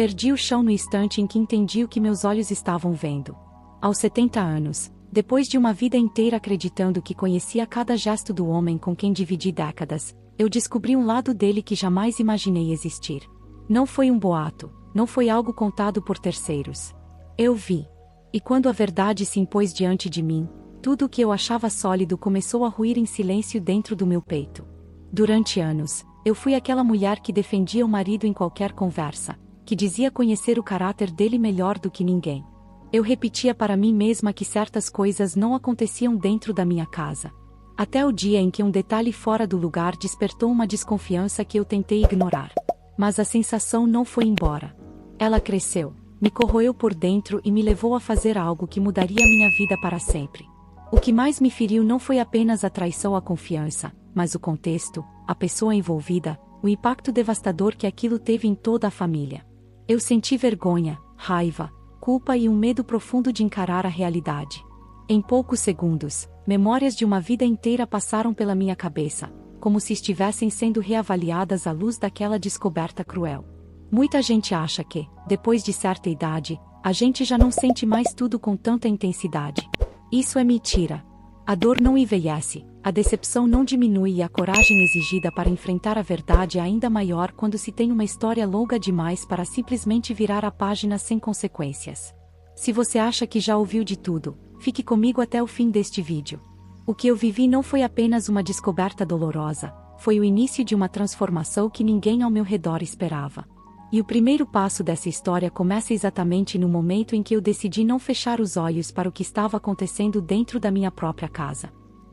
Perdi o chão no instante em que entendi o que meus olhos estavam vendo. Aos 70 anos, depois de uma vida inteira acreditando que conhecia cada gesto do homem com quem dividi décadas, eu descobri um lado dele que jamais imaginei existir. Não foi um boato, não foi algo contado por terceiros. Eu vi. E quando a verdade se impôs diante de mim, tudo o que eu achava sólido começou a ruir em silêncio dentro do meu peito. Durante anos, eu fui aquela mulher que defendia o marido em qualquer conversa, que dizia conhecer o caráter dele melhor do que ninguém. Eu repetia para mim mesma que certas coisas não aconteciam dentro da minha casa. Até o dia em que um detalhe fora do lugar despertou uma desconfiança que eu tentei ignorar. Mas a sensação não foi embora. Ela cresceu, me corroeu por dentro e me levou a fazer algo que mudaria minha vida para sempre. O que mais me feriu não foi apenas a traição à confiança, mas o contexto, a pessoa envolvida, o impacto devastador que aquilo teve em toda a família. Eu senti vergonha, raiva, culpa e um medo profundo de encarar a realidade. Em poucos segundos, memórias de uma vida inteira passaram pela minha cabeça, como se estivessem sendo reavaliadas à luz daquela descoberta cruel. Muita gente acha que, depois de certa idade, a gente já não sente mais tudo com tanta intensidade. Isso é mentira. A dor não envelhece, a decepção não diminui e a coragem exigida para enfrentar a verdade é ainda maior quando se tem uma história longa demais para simplesmente virar a página sem consequências. Se você acha que já ouviu de tudo, fique comigo até o fim deste vídeo. O que eu vivi não foi apenas uma descoberta dolorosa, foi o início de uma transformação que ninguém ao meu redor esperava. E o primeiro passo dessa história começa exatamente no momento em que eu decidi não fechar os olhos para o que estava acontecendo dentro da minha própria casa.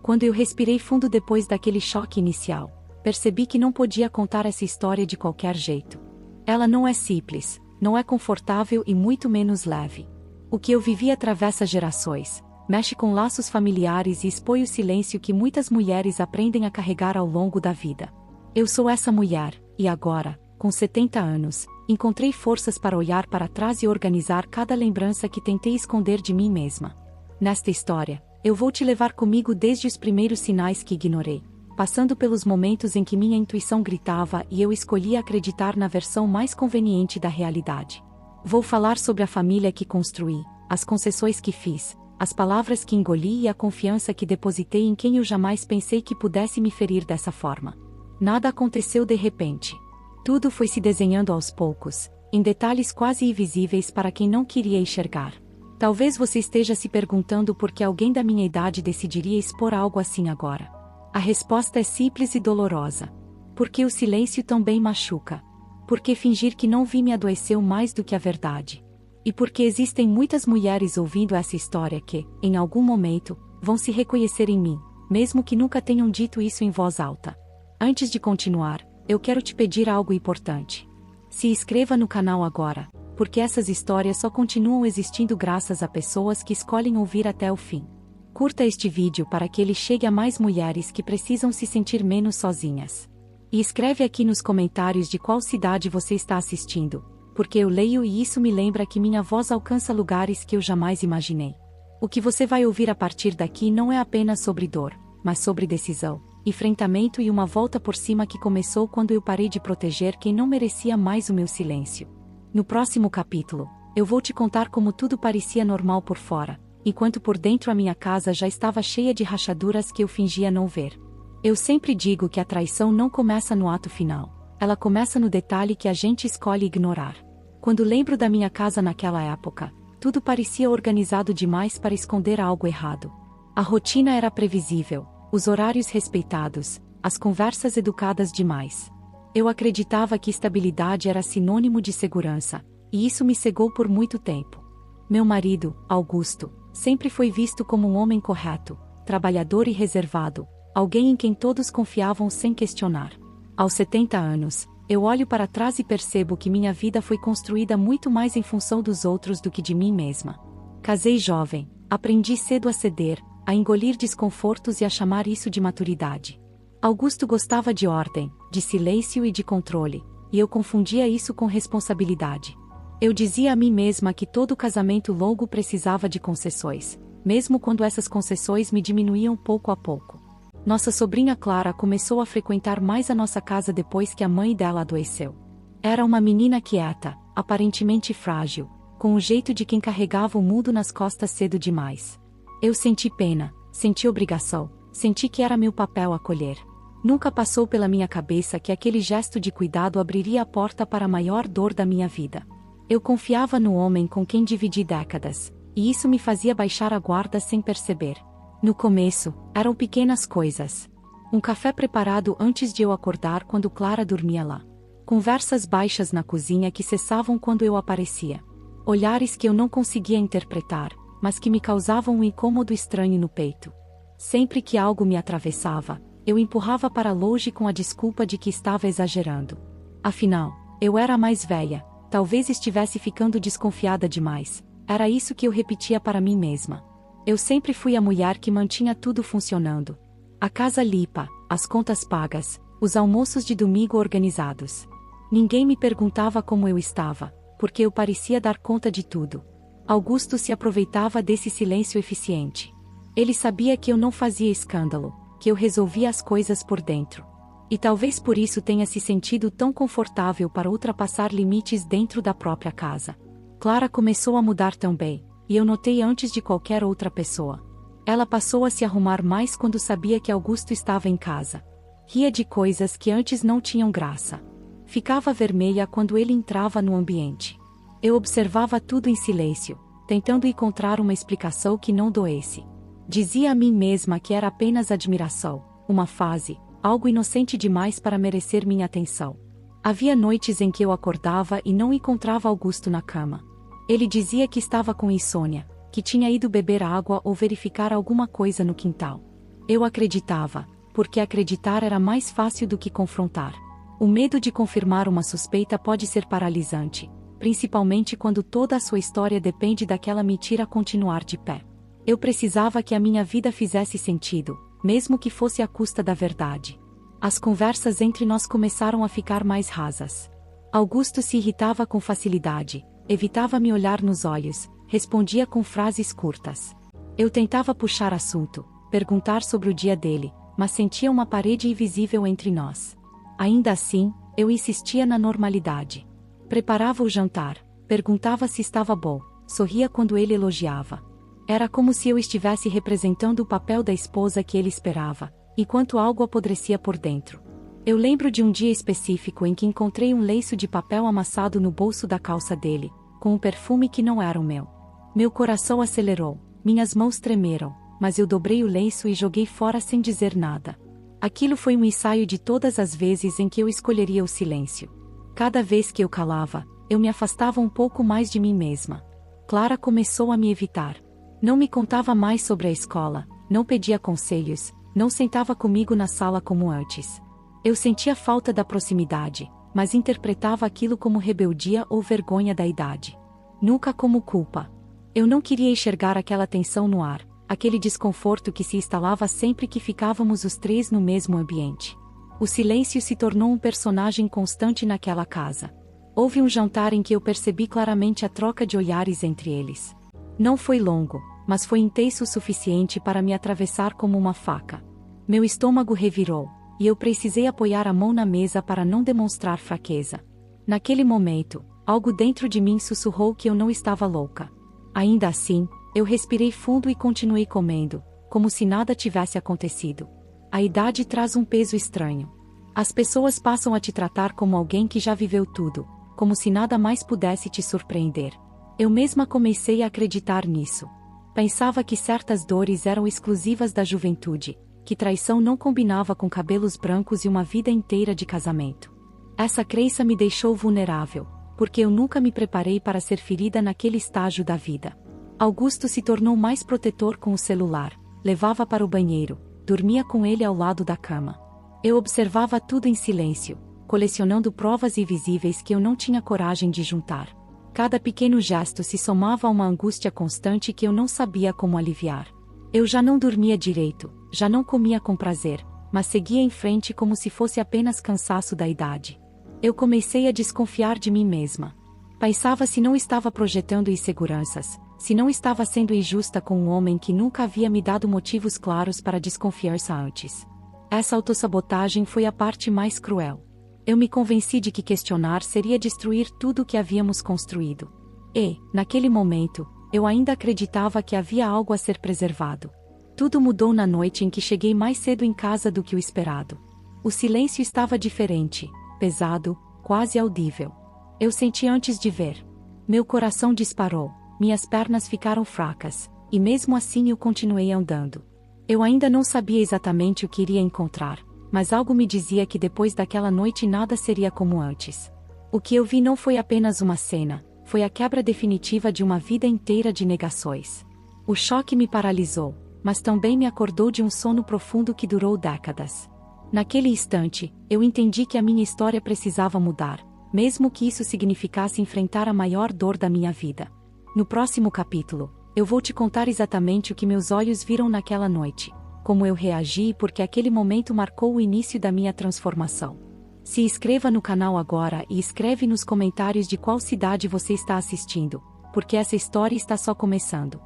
Quando eu respirei fundo depois daquele choque inicial, percebi que não podia contar essa história de qualquer jeito. Ela não é simples, não é confortável e muito menos leve. O que eu vivi atravessa gerações, mexe com laços familiares e expõe o silêncio que muitas mulheres aprendem a carregar ao longo da vida. Eu sou essa mulher, e agora, com 70 anos, encontrei forças para olhar para trás e organizar cada lembrança que tentei esconder de mim mesma. Nesta história, eu vou te levar comigo desde os primeiros sinais que ignorei, passando pelos momentos em que minha intuição gritava e eu escolhia acreditar na versão mais conveniente da realidade. Vou falar sobre a família que construí, as concessões que fiz, as palavras que engoli e a confiança que depositei em quem eu jamais pensei que pudesse me ferir dessa forma. Nada aconteceu de repente. Tudo foi se desenhando aos poucos, em detalhes quase invisíveis para quem não queria enxergar. Talvez você esteja se perguntando por que alguém da minha idade decidiria expor algo assim agora. A resposta é simples e dolorosa. Porque o silêncio também machuca. Porque fingir que não vi me adoeceu mais do que a verdade. E porque existem muitas mulheres ouvindo essa história que, em algum momento, vão se reconhecer em mim, mesmo que nunca tenham dito isso em voz alta. Antes de continuar, eu quero te pedir algo importante. Se inscreva no canal agora, porque essas histórias só continuam existindo graças a pessoas que escolhem ouvir até o fim. Curta este vídeo para que ele chegue a mais mulheres que precisam se sentir menos sozinhas. E escreve aqui nos comentários de qual cidade você está assistindo, porque eu leio e isso me lembra que minha voz alcança lugares que eu jamais imaginei. O que você vai ouvir a partir daqui não é apenas sobre dor, mas sobre decisão, enfrentamento e uma volta por cima que começou quando eu parei de proteger quem não merecia mais o meu silêncio. No próximo capítulo, eu vou te contar como tudo parecia normal por fora, enquanto por dentro a minha casa já estava cheia de rachaduras que eu fingia não ver. Eu sempre digo que a traição não começa no ato final, ela começa no detalhe que a gente escolhe ignorar. Quando lembro da minha casa naquela época, tudo parecia organizado demais para esconder algo errado. A rotina era previsível, os horários respeitados, as conversas educadas demais. Eu acreditava que estabilidade era sinônimo de segurança, e isso me cegou por muito tempo. Meu marido, Augusto, sempre foi visto como um homem correto, trabalhador e reservado, alguém em quem todos confiavam sem questionar. Aos 70 anos, eu olho para trás e percebo que minha vida foi construída muito mais em função dos outros do que de mim mesma. Casei jovem, aprendi cedo a ceder, a engolir desconfortos e a chamar isso de maturidade. Augusto gostava de ordem, de silêncio e de controle, e eu confundia isso com responsabilidade. Eu dizia a mim mesma que todo casamento longo precisava de concessões, mesmo quando essas concessões me diminuíam pouco a pouco. Nossa sobrinha Clara começou a frequentar mais a nossa casa depois que a mãe dela adoeceu. Era uma menina quieta, aparentemente frágil, com o jeito de quem carregava o mundo nas costas cedo demais. Eu senti pena, senti obrigação, senti que era meu papel acolher. Nunca passou pela minha cabeça que aquele gesto de cuidado abriria a porta para a maior dor da minha vida. Eu confiava no homem com quem dividi décadas, e isso me fazia baixar a guarda sem perceber. No começo, eram pequenas coisas. Um café preparado antes de eu acordar quando Clara dormia lá. Conversas baixas na cozinha que cessavam quando eu aparecia. Olhares que eu não conseguia interpretar, mas que me causavam um incômodo estranho no peito. Sempre que algo me atravessava, eu empurrava para longe com a desculpa de que estava exagerando. Afinal, eu era a mais velha, talvez estivesse ficando desconfiada demais. Era isso que eu repetia para mim mesma. Eu sempre fui a mulher que mantinha tudo funcionando. A casa limpa, as contas pagas, os almoços de domingo organizados. Ninguém me perguntava como eu estava, porque eu parecia dar conta de tudo. Augusto se aproveitava desse silêncio eficiente. Ele sabia que eu não fazia escândalo, que eu resolvia as coisas por dentro. E talvez por isso tenha se sentido tão confortável para ultrapassar limites dentro da própria casa. Clara começou a mudar também, e eu notei antes de qualquer outra pessoa. Ela passou a se arrumar mais quando sabia que Augusto estava em casa. Ria de coisas que antes não tinham graça. Ficava vermelha quando ele entrava no ambiente. Eu observava tudo em silêncio, tentando encontrar uma explicação que não doesse. Dizia a mim mesma que era apenas admiração, uma fase, algo inocente demais para merecer minha atenção. Havia noites em que eu acordava e não encontrava Augusto na cama. Ele dizia que estava com insônia, que tinha ido beber água ou verificar alguma coisa no quintal. Eu acreditava, porque acreditar era mais fácil do que confrontar. O medo de confirmar uma suspeita pode ser paralisante, principalmente quando toda a sua história depende daquela mentira continuar de pé. Eu precisava que a minha vida fizesse sentido, mesmo que fosse à custa da verdade. As conversas entre nós começaram a ficar mais rasas. Augusto se irritava com facilidade, evitava me olhar nos olhos, respondia com frases curtas. Eu tentava puxar assunto, perguntar sobre o dia dele, mas sentia uma parede invisível entre nós. Ainda assim, eu insistia na normalidade. Preparava o jantar, perguntava se estava bom, sorria quando ele elogiava. Era como se eu estivesse representando o papel da esposa que ele esperava, enquanto algo apodrecia por dentro. Eu lembro de um dia específico em que encontrei um lenço de papel amassado no bolso da calça dele, com um perfume que não era o meu. Meu coração acelerou, minhas mãos tremeram, mas eu dobrei o lenço e joguei fora sem dizer nada. Aquilo foi um ensaio de todas as vezes em que eu escolheria o silêncio. Cada vez que eu calava, eu me afastava um pouco mais de mim mesma. Clara começou a me evitar. Não me contava mais sobre a escola, não pedia conselhos, não sentava comigo na sala como antes. Eu sentia falta da proximidade, mas interpretava aquilo como rebeldia ou vergonha da idade. Nunca como culpa. Eu não queria enxergar aquela tensão no ar, aquele desconforto que se instalava sempre que ficávamos os três no mesmo ambiente. O silêncio se tornou um personagem constante naquela casa. Houve um jantar em que eu percebi claramente a troca de olhares entre eles. Não foi longo, mas foi intenso o suficiente para me atravessar como uma faca. Meu estômago revirou, e eu precisei apoiar a mão na mesa para não demonstrar fraqueza. Naquele momento, algo dentro de mim sussurrou que eu não estava louca. Ainda assim, eu respirei fundo e continuei comendo, como se nada tivesse acontecido. A idade traz um peso estranho. As pessoas passam a te tratar como alguém que já viveu tudo, como se nada mais pudesse te surpreender. Eu mesma comecei a acreditar nisso. Pensava que certas dores eram exclusivas da juventude, que traição não combinava com cabelos brancos e uma vida inteira de casamento. Essa crença me deixou vulnerável, porque eu nunca me preparei para ser ferida naquele estágio da vida. Augusto se tornou mais protetor com o celular, levava para o banheiro, dormia com ele ao lado da cama. Eu observava tudo em silêncio, colecionando provas invisíveis que eu não tinha coragem de juntar. Cada pequeno gesto se somava a uma angústia constante que eu não sabia como aliviar. Eu já não dormia direito, já não comia com prazer, mas seguia em frente como se fosse apenas cansaço da idade. Eu comecei a desconfiar de mim mesma. Pensava se não estava projetando inseguranças, se não estava sendo injusta com um homem que nunca havia me dado motivos claros para desconfiança antes. Essa autossabotagem foi a parte mais cruel. Eu me convenci de que questionar seria destruir tudo o que havíamos construído. E, naquele momento, eu ainda acreditava que havia algo a ser preservado. Tudo mudou na noite em que cheguei mais cedo em casa do que o esperado. O silêncio estava diferente, pesado, quase audível. Eu senti antes de ver. Meu coração disparou, minhas pernas ficaram fracas, e mesmo assim eu continuei andando. Eu ainda não sabia exatamente o que iria encontrar, mas algo me dizia que depois daquela noite nada seria como antes. O que eu vi não foi apenas uma cena, foi a quebra definitiva de uma vida inteira de negações. O choque me paralisou, mas também me acordou de um sono profundo que durou décadas. Naquele instante, eu entendi que a minha história precisava mudar, mesmo que isso significasse enfrentar a maior dor da minha vida. No próximo capítulo, eu vou te contar exatamente o que meus olhos viram naquela noite, como eu reagi e porque aquele momento marcou o início da minha transformação. Se inscreva no canal agora e escreve nos comentários de qual cidade você está assistindo, porque essa história está só começando.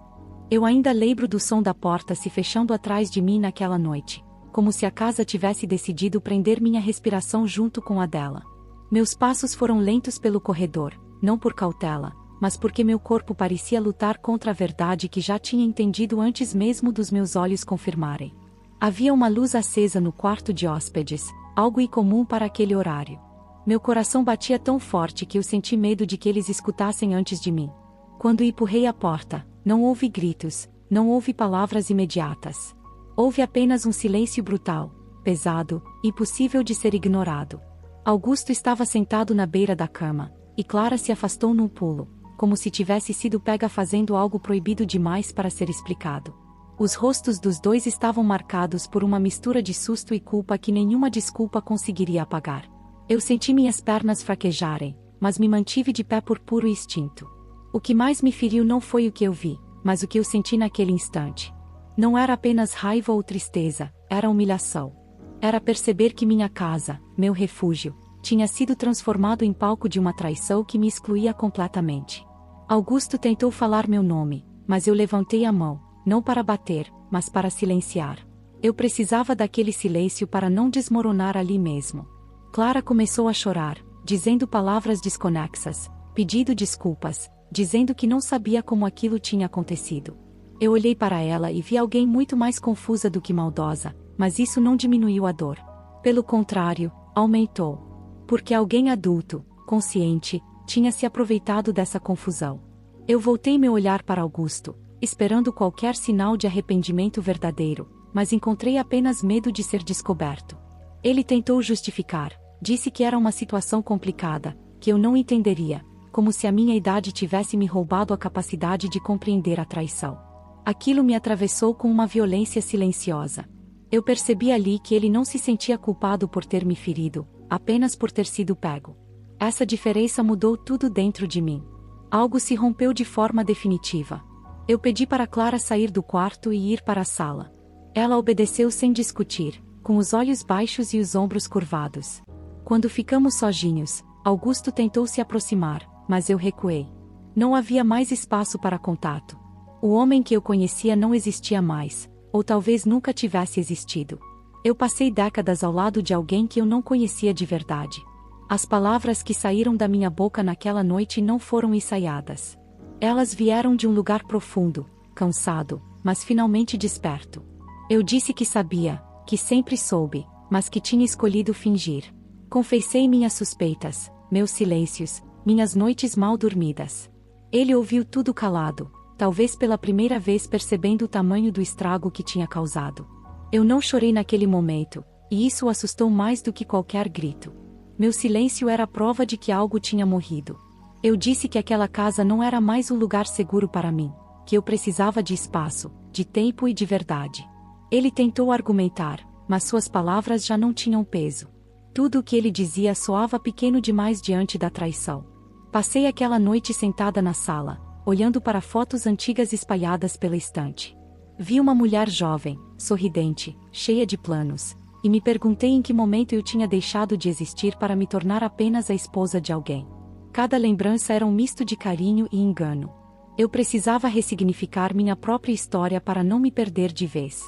Eu ainda lembro do som da porta se fechando atrás de mim naquela noite, como se a casa tivesse decidido prender minha respiração junto com a dela. Meus passos foram lentos pelo corredor, não por cautela, mas porque meu corpo parecia lutar contra a verdade que já tinha entendido antes mesmo dos meus olhos confirmarem. Havia uma luz acesa no quarto de hóspedes, algo incomum para aquele horário. Meu coração batia tão forte que eu senti medo de que eles escutassem antes de mim. Quando empurrei a porta, não houve gritos, não houve palavras imediatas. Houve apenas um silêncio brutal, pesado, impossível de ser ignorado. Augusto estava sentado na beira da cama, e Clara se afastou num pulo, como se tivesse sido pega fazendo algo proibido demais para ser explicado. Os rostos dos dois estavam marcados por uma mistura de susto e culpa que nenhuma desculpa conseguiria apagar. Eu senti minhas pernas fraquejarem, mas me mantive de pé por puro instinto. O que mais me feriu não foi o que eu vi, mas o que eu senti naquele instante. Não era apenas raiva ou tristeza, era humilhação. Era perceber que minha casa, meu refúgio, tinha sido transformado em palco de uma traição que me excluía completamente. Augusto tentou falar meu nome, mas eu levantei a mão, não para bater, mas para silenciar. Eu precisava daquele silêncio para não desmoronar ali mesmo. Clara começou a chorar, dizendo palavras desconexas, pedindo desculpas, dizendo que não sabia como aquilo tinha acontecido. Eu olhei para ela e vi alguém muito mais confusa do que maldosa, mas isso não diminuiu a dor. Pelo contrário, aumentou. Porque alguém adulto, consciente, tinha se aproveitado dessa confusão. Eu voltei meu olhar para Augusto, esperando qualquer sinal de arrependimento verdadeiro, mas encontrei apenas medo de ser descoberto. Ele tentou justificar, disse que era uma situação complicada, que eu não entenderia, como se a minha idade tivesse me roubado a capacidade de compreender a traição. Aquilo me atravessou com uma violência silenciosa. Eu percebi ali que ele não se sentia culpado por ter me ferido, apenas por ter sido pego. Essa diferença mudou tudo dentro de mim. Algo se rompeu de forma definitiva. Eu pedi para Clara sair do quarto e ir para a sala. Ela obedeceu sem discutir, com os olhos baixos e os ombros curvados. Quando ficamos sozinhos, Augusto tentou se aproximar, mas eu recuei. Não havia mais espaço para contato. O homem que eu conhecia não existia mais, ou talvez nunca tivesse existido. Eu passei décadas ao lado de alguém que eu não conhecia de verdade. As palavras que saíram da minha boca naquela noite não foram ensaiadas. Elas vieram de um lugar profundo, cansado, mas finalmente desperto. Eu disse que sabia, que sempre soube, mas que tinha escolhido fingir. Confessei minhas suspeitas, meus silêncios, minhas noites mal dormidas. Ele ouviu tudo calado, talvez pela primeira vez percebendo o tamanho do estrago que tinha causado. Eu não chorei naquele momento, e isso o assustou mais do que qualquer grito. Meu silêncio era a prova de que algo tinha morrido. Eu disse que aquela casa não era mais um lugar seguro para mim, que eu precisava de espaço, de tempo e de verdade. Ele tentou argumentar, mas suas palavras já não tinham peso. Tudo o que ele dizia soava pequeno demais diante da traição. Passei aquela noite sentada na sala, olhando para fotos antigas espalhadas pela estante. Vi uma mulher jovem, sorridente, cheia de planos, e me perguntei em que momento eu tinha deixado de existir para me tornar apenas a esposa de alguém. Cada lembrança era um misto de carinho e engano. Eu precisava ressignificar minha própria história para não me perder de vez.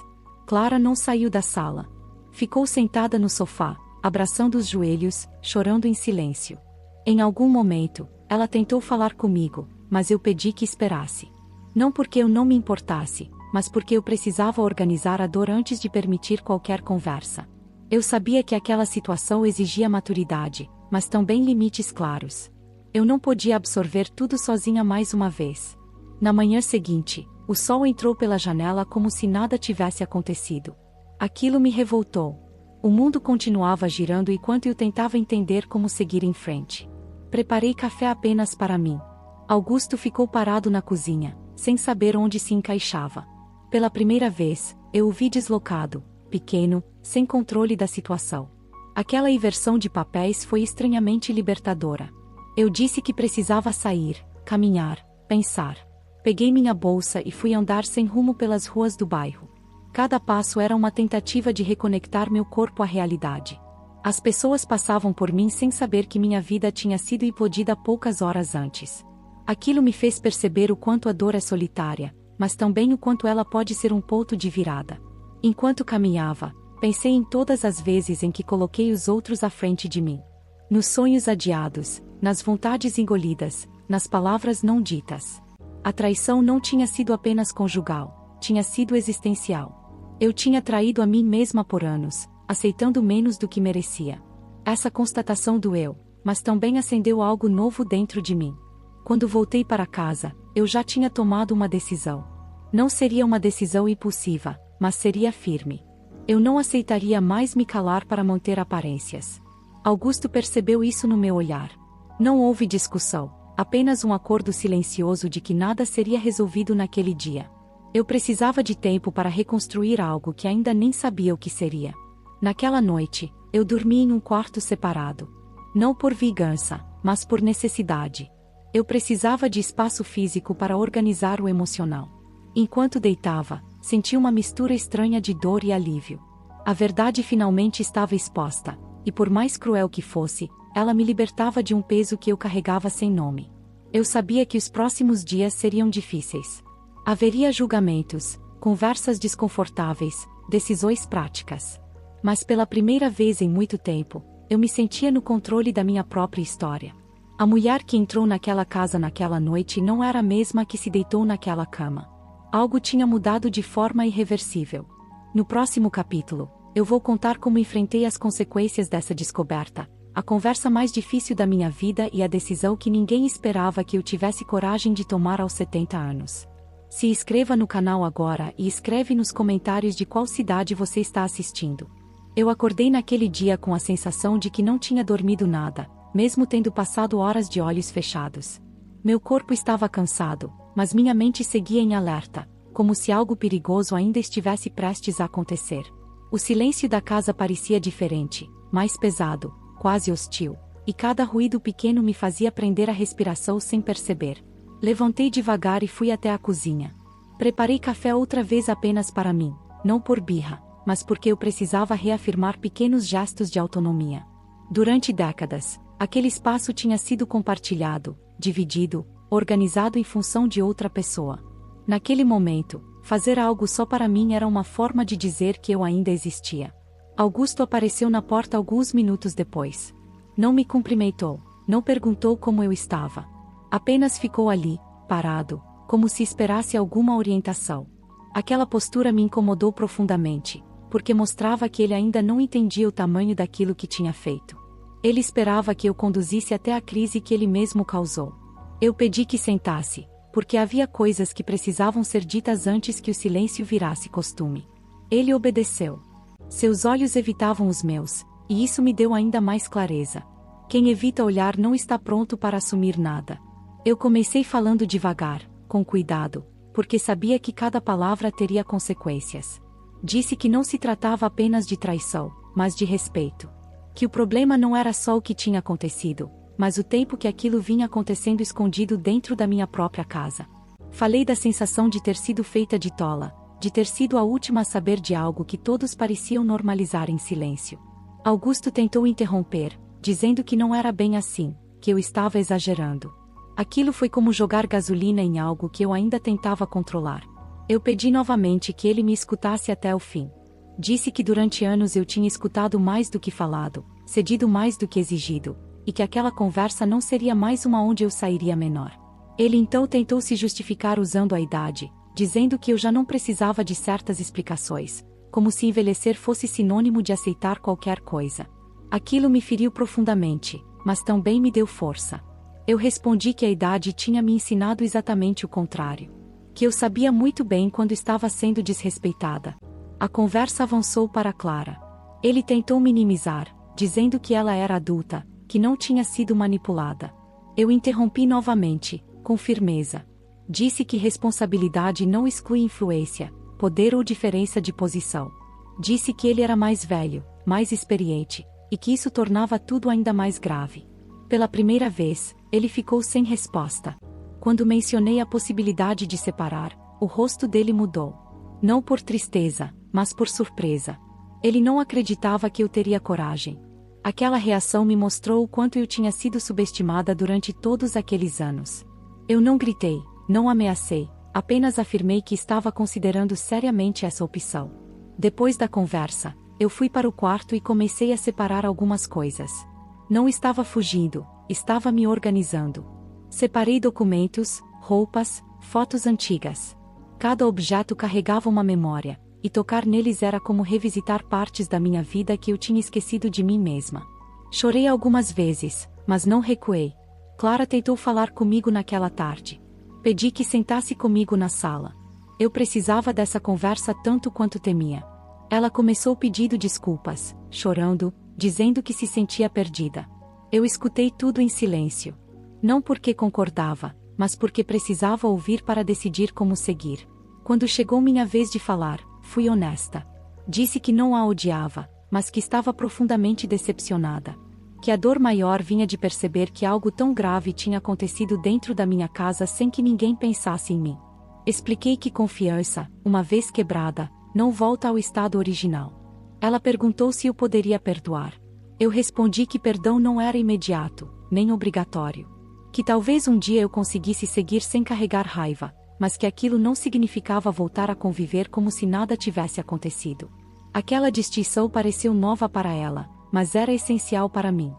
Clara não saiu da sala. Ficou sentada no sofá, abraçando os joelhos, chorando em silêncio. Em algum momento, ela tentou falar comigo, mas eu pedi que esperasse. Não porque eu não me importasse, mas porque eu precisava organizar a dor antes de permitir qualquer conversa. Eu sabia que aquela situação exigia maturidade, mas também limites claros. Eu não podia absorver tudo sozinha mais uma vez. Na manhã seguinte, o sol entrou pela janela como se nada tivesse acontecido. Aquilo me revoltou. O mundo continuava girando enquanto eu tentava entender como seguir em frente. Preparei café apenas para mim. Augusto ficou parado na cozinha, sem saber onde se encaixava. Pela primeira vez, eu o vi deslocado, pequeno, sem controle da situação. Aquela inversão de papéis foi estranhamente libertadora. Eu disse que precisava sair, caminhar, pensar. Peguei minha bolsa e fui andar sem rumo pelas ruas do bairro. Cada passo era uma tentativa de reconectar meu corpo à realidade. As pessoas passavam por mim sem saber que minha vida tinha sido implodida poucas horas antes. Aquilo me fez perceber o quanto a dor é solitária, mas também o quanto ela pode ser um ponto de virada. Enquanto caminhava, pensei em todas as vezes em que coloquei os outros à frente de mim. Nos sonhos adiados, nas vontades engolidas, nas palavras não ditas. A traição não tinha sido apenas conjugal, tinha sido existencial. Eu tinha traído a mim mesma por anos, aceitando menos do que merecia. Essa constatação doeu, mas também acendeu algo novo dentro de mim. Quando voltei para casa, eu já tinha tomado uma decisão. Não seria uma decisão impulsiva, mas seria firme. Eu não aceitaria mais me calar para manter aparências. Augusto percebeu isso no meu olhar. Não houve discussão, apenas um acordo silencioso de que nada seria resolvido naquele dia. Eu precisava de tempo para reconstruir algo que ainda nem sabia o que seria. Naquela noite, eu dormi em um quarto separado. Não por vingança, mas por necessidade. Eu precisava de espaço físico para organizar o emocional. Enquanto deitava, senti uma mistura estranha de dor e alívio. A verdade finalmente estava exposta, e por mais cruel que fosse, ela me libertava de um peso que eu carregava sem nome. Eu sabia que os próximos dias seriam difíceis. Haveria julgamentos, conversas desconfortáveis, decisões práticas. Mas pela primeira vez em muito tempo, eu me sentia no controle da minha própria história. A mulher que entrou naquela casa naquela noite não era a mesma que se deitou naquela cama. Algo tinha mudado de forma irreversível. No próximo capítulo, eu vou contar como enfrentei as consequências dessa descoberta, a conversa mais difícil da minha vida e a decisão que ninguém esperava que eu tivesse coragem de tomar aos 70 anos. Se inscreva no canal agora e escreve nos comentários de qual cidade você está assistindo. Eu acordei naquele dia com a sensação de que não tinha dormido nada, mesmo tendo passado horas de olhos fechados. Meu corpo estava cansado, mas minha mente seguia em alerta, como se algo perigoso ainda estivesse prestes a acontecer. O silêncio da casa parecia diferente, mais pesado, quase hostil, e cada ruído pequeno me fazia prender a respiração sem perceber. Levantei devagar e fui até a cozinha. Preparei café outra vez apenas para mim, não por birra, mas porque eu precisava reafirmar pequenos gestos de autonomia. Durante décadas, aquele espaço tinha sido compartilhado, dividido, organizado em função de outra pessoa. Naquele momento, fazer algo só para mim era uma forma de dizer que eu ainda existia. Augusto apareceu na porta alguns minutos depois. Não me cumprimentou, não perguntou como eu estava. Apenas ficou ali, parado, como se esperasse alguma orientação. Aquela postura me incomodou profundamente, porque mostrava que ele ainda não entendia o tamanho daquilo que tinha feito. Ele esperava que eu conduzisse até a crise que ele mesmo causou. Eu pedi que sentasse, porque havia coisas que precisavam ser ditas antes que o silêncio virasse costume. Ele obedeceu. Seus olhos evitavam os meus, e isso me deu ainda mais clareza. Quem evita olhar não está pronto para assumir nada. Eu comecei falando devagar, com cuidado, porque sabia que cada palavra teria consequências. Disse que não se tratava apenas de traição, mas de respeito. Que o problema não era só o que tinha acontecido, mas o tempo que aquilo vinha acontecendo escondido dentro da minha própria casa. Falei da sensação de ter sido feita de tola, de ter sido a última a saber de algo que todos pareciam normalizar em silêncio. Augusto tentou interromper, dizendo que não era bem assim, que eu estava exagerando. Aquilo foi como jogar gasolina em algo que eu ainda tentava controlar. Eu pedi novamente que ele me escutasse até o fim. Disse que durante anos eu tinha escutado mais do que falado, cedido mais do que exigido, e que aquela conversa não seria mais uma onde eu sairia menor. Ele então tentou se justificar usando a idade, dizendo que eu já não precisava de certas explicações, como se envelhecer fosse sinônimo de aceitar qualquer coisa. Aquilo me feriu profundamente, mas também me deu força. Eu respondi que a idade tinha me ensinado exatamente o contrário. Que eu sabia muito bem quando estava sendo desrespeitada. A conversa avançou para Clara. Ele tentou minimizar, dizendo que ela era adulta, que não tinha sido manipulada. Eu interrompi novamente, com firmeza. Disse que responsabilidade não exclui influência, poder ou diferença de posição. Disse que ele era mais velho, mais experiente, e que isso tornava tudo ainda mais grave. Pela primeira vez, ele ficou sem resposta. Quando mencionei a possibilidade de separar, o rosto dele mudou. Não por tristeza, mas por surpresa. Ele não acreditava que eu teria coragem. Aquela reação me mostrou o quanto eu tinha sido subestimada durante todos aqueles anos. Eu não gritei, não ameacei, apenas afirmei que estava considerando seriamente essa opção. Depois da conversa, eu fui para o quarto e comecei a separar algumas coisas. Não estava fugindo, estava me organizando. Separei documentos, roupas, fotos antigas. Cada objeto carregava uma memória, e tocar neles era como revisitar partes da minha vida que eu tinha esquecido de mim mesma. Chorei algumas vezes, mas não recuei. Clara tentou falar comigo naquela tarde. Pedi que sentasse comigo na sala. Eu precisava dessa conversa tanto quanto temia. Ela começou pedindo desculpas, chorando, dizendo que se sentia perdida. Eu escutei tudo em silêncio. Não porque concordava, mas porque precisava ouvir para decidir como seguir. Quando chegou minha vez de falar, fui honesta. Disse que não a odiava, mas que estava profundamente decepcionada. Que a dor maior vinha de perceber que algo tão grave tinha acontecido dentro da minha casa sem que ninguém pensasse em mim. Expliquei que confiança, uma vez quebrada, não volta ao estado original. Ela perguntou se eu poderia perdoar. Eu respondi que perdão não era imediato, nem obrigatório. Que talvez um dia eu conseguisse seguir sem carregar raiva, mas que aquilo não significava voltar a conviver como se nada tivesse acontecido. Aquela distinção pareceu nova para ela, mas era essencial para mim.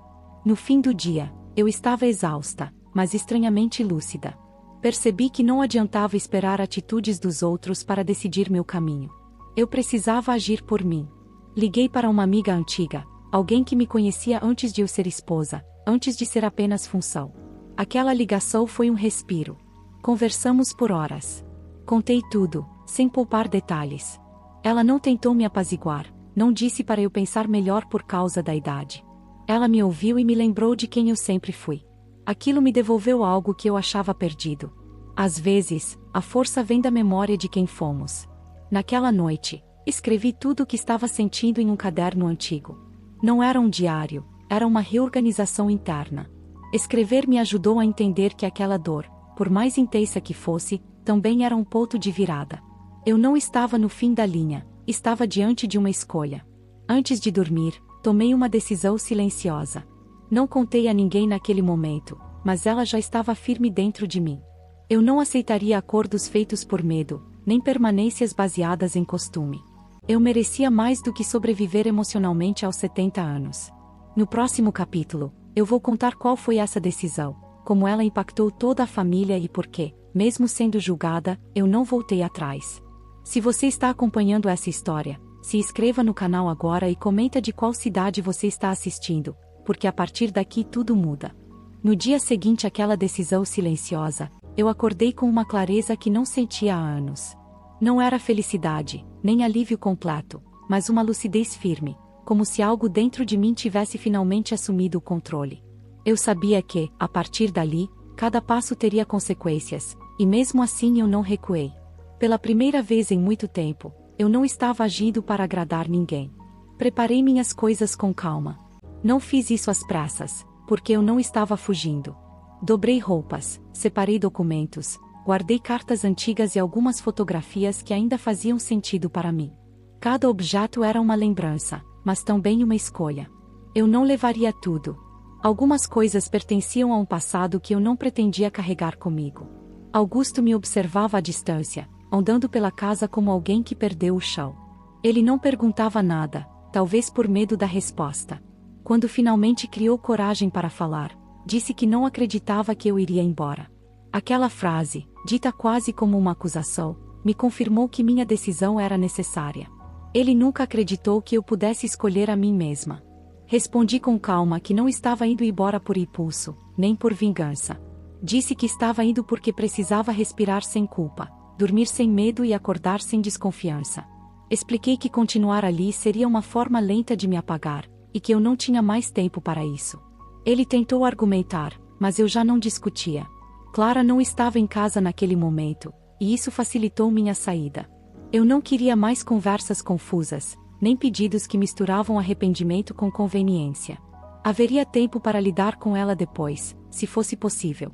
No fim do dia, eu estava exausta, mas estranhamente lúcida. Percebi que não adiantava esperar atitudes dos outros para decidir meu caminho. Eu precisava agir por mim. Liguei para uma amiga antiga, alguém que me conhecia antes de eu ser esposa, antes de ser apenas função. Aquela ligação foi um respiro. Conversamos por horas. Contei tudo, sem poupar detalhes. Ela não tentou me apaziguar, não disse para eu pensar melhor por causa da idade. Ela me ouviu e me lembrou de quem eu sempre fui. Aquilo me devolveu algo que eu achava perdido. Às vezes, a força vem da memória de quem fomos. Naquela noite, escrevi tudo o que estava sentindo em um caderno antigo. Não era um diário, era uma reorganização interna. Escrever me ajudou a entender que aquela dor, por mais intensa que fosse, também era um ponto de virada. Eu não estava no fim da linha, estava diante de uma escolha. Antes de dormir, tomei uma decisão silenciosa. Não contei a ninguém naquele momento, mas ela já estava firme dentro de mim. Eu não aceitaria acordos feitos por medo, nem permanências baseadas em costume. Eu merecia mais do que sobreviver emocionalmente aos 70 anos. No próximo capítulo, eu vou contar qual foi essa decisão, como ela impactou toda a família e por que, mesmo sendo julgada, eu não voltei atrás. Se você está acompanhando essa história, se inscreva no canal agora e comenta de qual cidade você está assistindo, porque a partir daqui tudo muda. No dia seguinte àquela decisão silenciosa, eu acordei com uma clareza que não sentia há anos. Não era felicidade, nem alívio completo, mas uma lucidez firme, como se algo dentro de mim tivesse finalmente assumido o controle. Eu sabia que, a partir dali, cada passo teria consequências, e mesmo assim eu não recuei. Pela primeira vez em muito tempo, eu não estava agindo para agradar ninguém. Preparei minhas coisas com calma. Não fiz isso às pressas, porque eu não estava fugindo. Dobrei roupas, separei documentos, guardei cartas antigas e algumas fotografias que ainda faziam sentido para mim. Cada objeto era uma lembrança, mas também uma escolha. Eu não levaria tudo. Algumas coisas pertenciam a um passado que eu não pretendia carregar comigo. Augusto me observava à distância, andando pela casa como alguém que perdeu o chão. Ele não perguntava nada, talvez por medo da resposta. Quando finalmente criou coragem para falar, disse que não acreditava que eu iria embora. Aquela frase, dita quase como uma acusação, me confirmou que minha decisão era necessária. Ele nunca acreditou que eu pudesse escolher a mim mesma. Respondi com calma que não estava indo embora por impulso, nem por vingança. Disse que estava indo porque precisava respirar sem culpa, dormir sem medo e acordar sem desconfiança. Expliquei que continuar ali seria uma forma lenta de me apagar, e que eu não tinha mais tempo para isso. Ele tentou argumentar, mas eu já não discutia. Clara não estava em casa naquele momento, e isso facilitou minha saída. Eu não queria mais conversas confusas, nem pedidos que misturavam arrependimento com conveniência. Haveria tempo para lidar com ela depois, se fosse possível.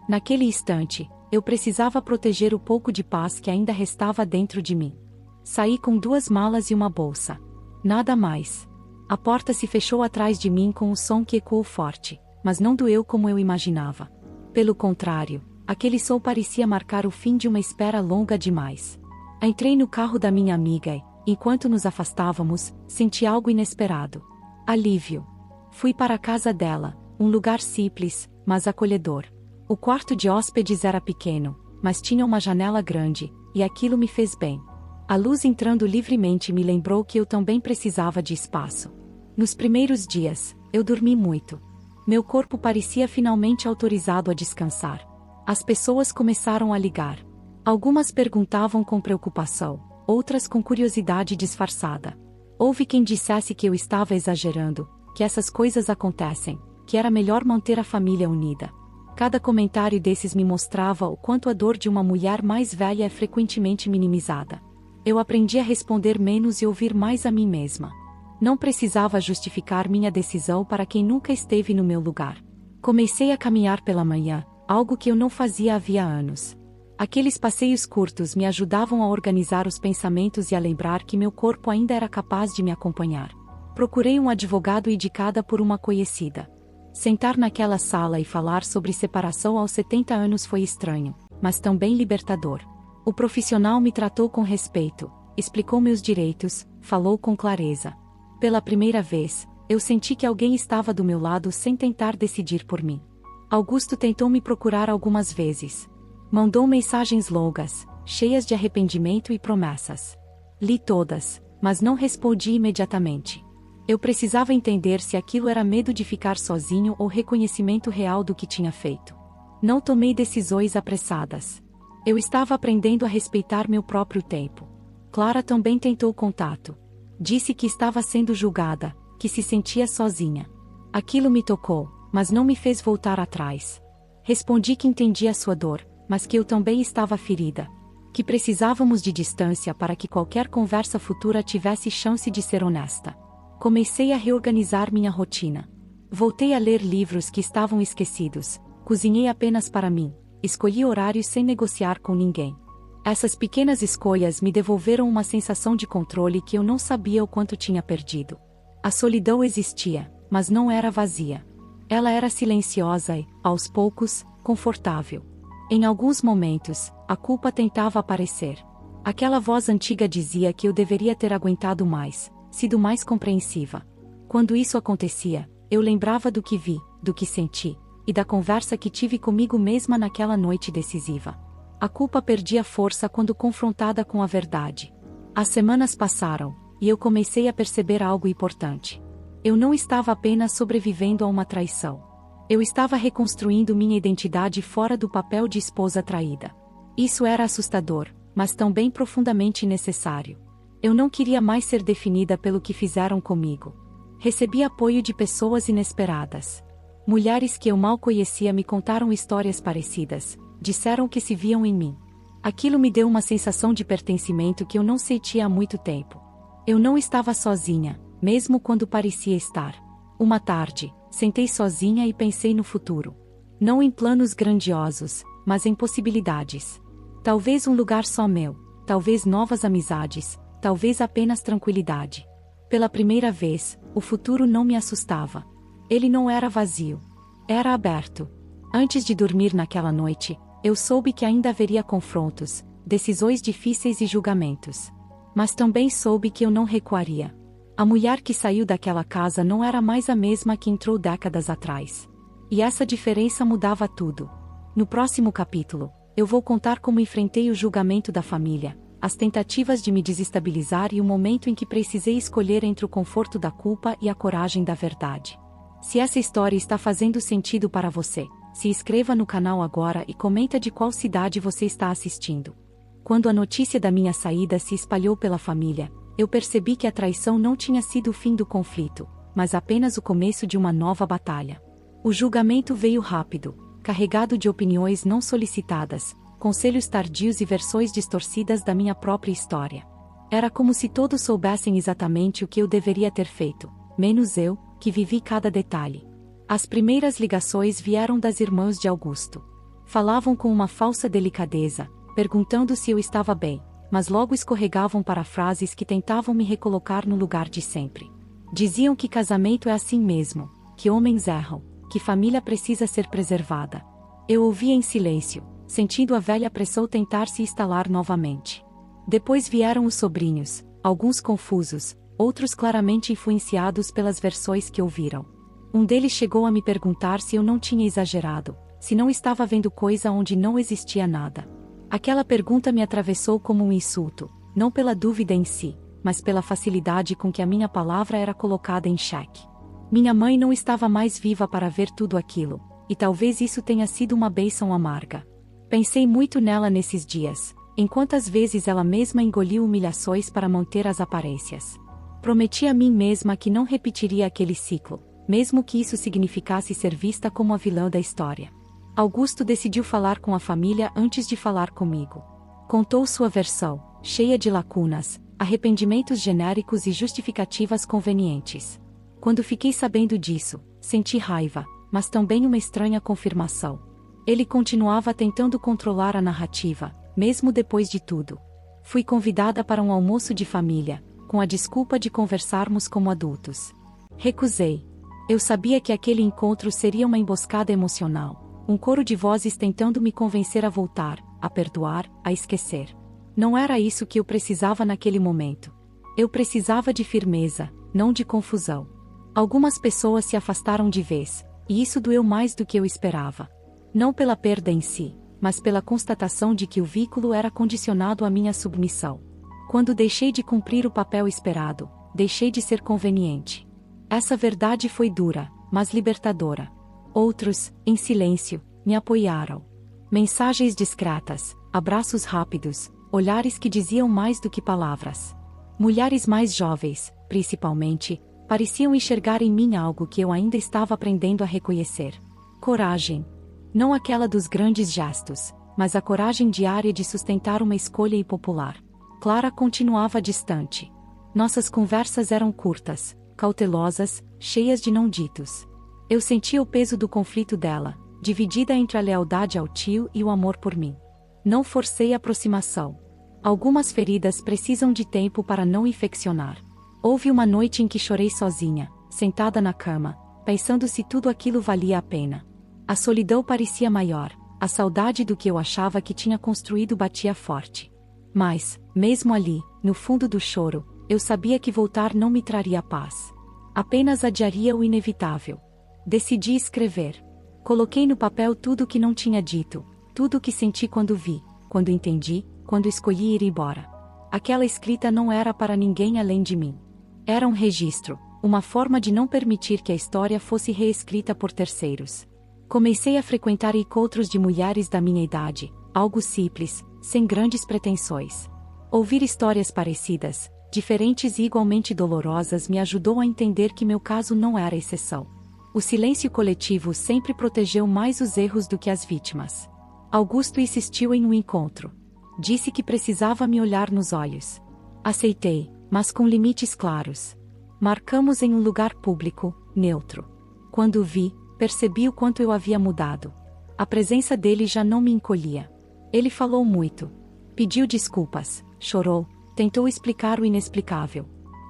Naquele instante, eu precisava proteger o pouco de paz que ainda restava dentro de mim. Saí com 2 malas e uma bolsa. Nada mais. A porta se fechou atrás de mim com um som que ecoou forte, mas não doeu como eu imaginava. Pelo contrário, aquele som parecia marcar o fim de uma espera longa demais. Entrei no carro da minha amiga e, enquanto nos afastávamos, senti algo inesperado. Alívio. Fui para a casa dela, um lugar simples, mas acolhedor. O quarto de hóspedes era pequeno, mas tinha uma janela grande, e aquilo me fez bem. A luz entrando livremente me lembrou que eu também precisava de espaço. Nos primeiros dias, eu dormi muito. Meu corpo parecia finalmente autorizado a descansar. As pessoas começaram a ligar. Algumas perguntavam com preocupação, outras com curiosidade disfarçada. Houve quem dissesse que eu estava exagerando, que essas coisas acontecem, que era melhor manter a família unida. Cada comentário desses me mostrava o quanto a dor de uma mulher mais velha é frequentemente minimizada. Eu aprendi a responder menos e ouvir mais a mim mesma. Não precisava justificar minha decisão para quem nunca esteve no meu lugar. Comecei a caminhar pela manhã, algo que eu não fazia havia anos. Aqueles passeios curtos me ajudavam a organizar os pensamentos e a lembrar que meu corpo ainda era capaz de me acompanhar. Procurei um advogado indicada por uma conhecida. Sentar naquela sala e falar sobre separação aos 70 anos foi estranho, mas também libertador. O profissional me tratou com respeito, explicou meus direitos, falou com clareza. Pela primeira vez, eu senti que alguém estava do meu lado sem tentar decidir por mim. Augusto tentou me procurar algumas vezes. Mandou mensagens longas, cheias de arrependimento e promessas. Li todas, mas não respondi imediatamente. Eu precisava entender se aquilo era medo de ficar sozinho ou reconhecimento real do que tinha feito. Não tomei decisões apressadas. Eu estava aprendendo a respeitar meu próprio tempo. Clara também tentou contato. Disse que estava sendo julgada, que se sentia sozinha. Aquilo me tocou, mas não me fez voltar atrás. Respondi que entendia sua dor, mas que eu também estava ferida. Que precisávamos de distância para que qualquer conversa futura tivesse chance de ser honesta. Comecei a reorganizar minha rotina. Voltei a ler livros que estavam esquecidos, cozinhei apenas para mim, escolhi horários sem negociar com ninguém. Essas pequenas escolhas me devolveram uma sensação de controle que eu não sabia o quanto tinha perdido. A solidão existia, mas não era vazia. Ela era silenciosa e, aos poucos, confortável. Em alguns momentos, a culpa tentava aparecer. Aquela voz antiga dizia que eu deveria ter aguentado mais, sido mais compreensiva. Quando isso acontecia, eu lembrava do que vi, do que senti, e da conversa que tive comigo mesma naquela noite decisiva. A culpa perdia força quando confrontada com a verdade. As semanas passaram, e eu comecei a perceber algo importante. Eu não estava apenas sobrevivendo a uma traição. Eu estava reconstruindo minha identidade fora do papel de esposa traída. Isso era assustador, mas também profundamente necessário. Eu não queria mais ser definida pelo que fizeram comigo. Recebi apoio de pessoas inesperadas. Mulheres que eu mal conhecia me contaram histórias parecidas, disseram que se viam em mim. Aquilo me deu uma sensação de pertencimento que eu não sentia há muito tempo. Eu não estava sozinha, mesmo quando parecia estar. Uma tarde, sentei sozinha e pensei no futuro. Não em planos grandiosos, mas em possibilidades. Talvez um lugar só meu, talvez novas amizades, talvez apenas tranquilidade. Pela primeira vez, o futuro não me assustava. Ele não era vazio. Era aberto. Antes de dormir naquela noite, eu soube que ainda haveria confrontos, decisões difíceis e julgamentos. Mas também soube que eu não recuaria. A mulher que saiu daquela casa não era mais a mesma que entrou décadas atrás. E essa diferença mudava tudo. No próximo capítulo, eu vou contar como enfrentei o julgamento da família, as tentativas de me desestabilizar e o momento em que precisei escolher entre o conforto da culpa e a coragem da verdade. Se essa história está fazendo sentido para você, se inscreva no canal agora e comenta de qual cidade você está assistindo. Quando a notícia da minha saída se espalhou pela família, eu percebi que a traição não tinha sido o fim do conflito, mas apenas o começo de uma nova batalha. O julgamento veio rápido, carregado de opiniões não solicitadas, conselhos tardios e versões distorcidas da minha própria história. Era como se todos soubessem exatamente o que eu deveria ter feito, menos eu, que vivi cada detalhe. As primeiras ligações vieram das irmãs de Augusto. Falavam com uma falsa delicadeza, perguntando se eu estava bem, mas logo escorregavam para frases que tentavam me recolocar no lugar de sempre. Diziam que casamento é assim mesmo, que homens erram, que família precisa ser preservada. Eu ouvia em silêncio, sentindo a velha pressão tentar se instalar novamente. Depois vieram os sobrinhos, alguns confusos, outros claramente influenciados pelas versões que ouviram. Um deles chegou a me perguntar se eu não tinha exagerado, se não estava vendo coisa onde não existia nada. Aquela pergunta me atravessou como um insulto, não pela dúvida em si, mas pela facilidade com que a minha palavra era colocada em xeque. Minha mãe não estava mais viva para ver tudo aquilo, e talvez isso tenha sido uma bênção amarga. Pensei muito nela nesses dias, em quantas vezes ela mesma engoliu humilhações para manter as aparências. Prometi a mim mesma que não repetiria aquele ciclo, mesmo que isso significasse ser vista como a vilã da história. Augusto decidiu falar com a família antes de falar comigo. Contou sua versão, cheia de lacunas, arrependimentos genéricos e justificativas convenientes. Quando fiquei sabendo disso, senti raiva, mas também uma estranha confirmação. Ele continuava tentando controlar a narrativa, mesmo depois de tudo. Fui convidada para um almoço de família, com a desculpa de conversarmos como adultos. Recusei. Eu sabia que aquele encontro seria uma emboscada emocional. Um coro de vozes tentando me convencer a voltar, a perdoar, a esquecer. Não era isso que eu precisava naquele momento. Eu precisava de firmeza, não de confusão. Algumas pessoas se afastaram de vez, e isso doeu mais do que eu esperava. Não pela perda em si, mas pela constatação de que o vínculo era condicionado à minha submissão. Quando deixei de cumprir o papel esperado, deixei de ser conveniente. Essa verdade foi dura, mas libertadora. Outros, em silêncio, me apoiaram. Mensagens discretas, abraços rápidos, olhares que diziam mais do que palavras. Mulheres mais jovens, principalmente, pareciam enxergar em mim algo que eu ainda estava aprendendo a reconhecer. Coragem. Não aquela dos grandes gestos, mas a coragem diária de sustentar uma escolha impopular. Clara continuava distante. Nossas conversas eram curtas, cautelosas, cheias de não ditos. Eu sentia o peso do conflito dela, dividida entre a lealdade ao tio e o amor por mim. Não forcei a aproximação. Algumas feridas precisam de tempo para não infeccionar. Houve uma noite em que chorei sozinha, sentada na cama, pensando se tudo aquilo valia a pena. A solidão parecia maior, a saudade do que eu achava que tinha construído batia forte. Mas, mesmo ali, no fundo do choro, eu sabia que voltar não me traria paz. Apenas adiaria o inevitável. Decidi escrever. Coloquei no papel tudo o que não tinha dito, tudo o que senti quando vi, quando entendi, quando escolhi ir embora. Aquela escrita não era para ninguém além de mim. Era um registro, uma forma de não permitir que a história fosse reescrita por terceiros. Comecei a frequentar encontros de mulheres da minha idade, algo simples, sem grandes pretensões. Ouvir histórias parecidas, diferentes e igualmente dolorosas me ajudou a entender que meu caso não era exceção. O silêncio coletivo sempre protegeu mais os erros do que as vítimas. Augusto insistiu em um encontro. Disse que precisava me olhar nos olhos. Aceitei, mas com limites claros. Marcamos em um lugar público, neutro. Quando o vi, percebi o quanto eu havia mudado. A presença dele já não me encolhia. Ele falou muito. Pediu desculpas, chorou, tentou explicar o inexplicável.